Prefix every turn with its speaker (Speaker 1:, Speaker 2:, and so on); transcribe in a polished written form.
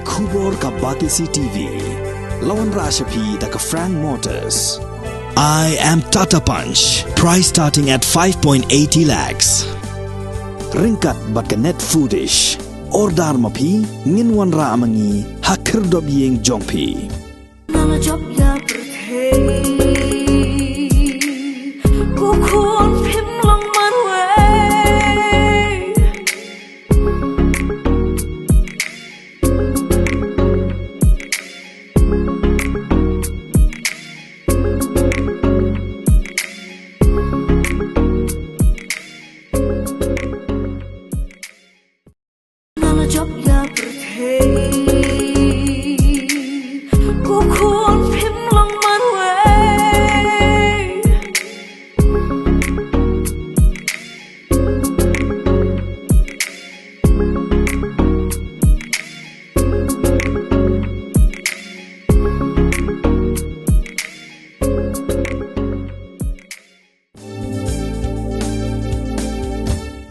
Speaker 1: Kubor ka Batisi TV. Lawan Rashapi da ka Frank Motors. I am Tata Punch. Price starting at 5.80 lakhs. Ringkat bat ka net foodish. Ordar mapi nginwan ra amangi hakir dob yeng jongpi.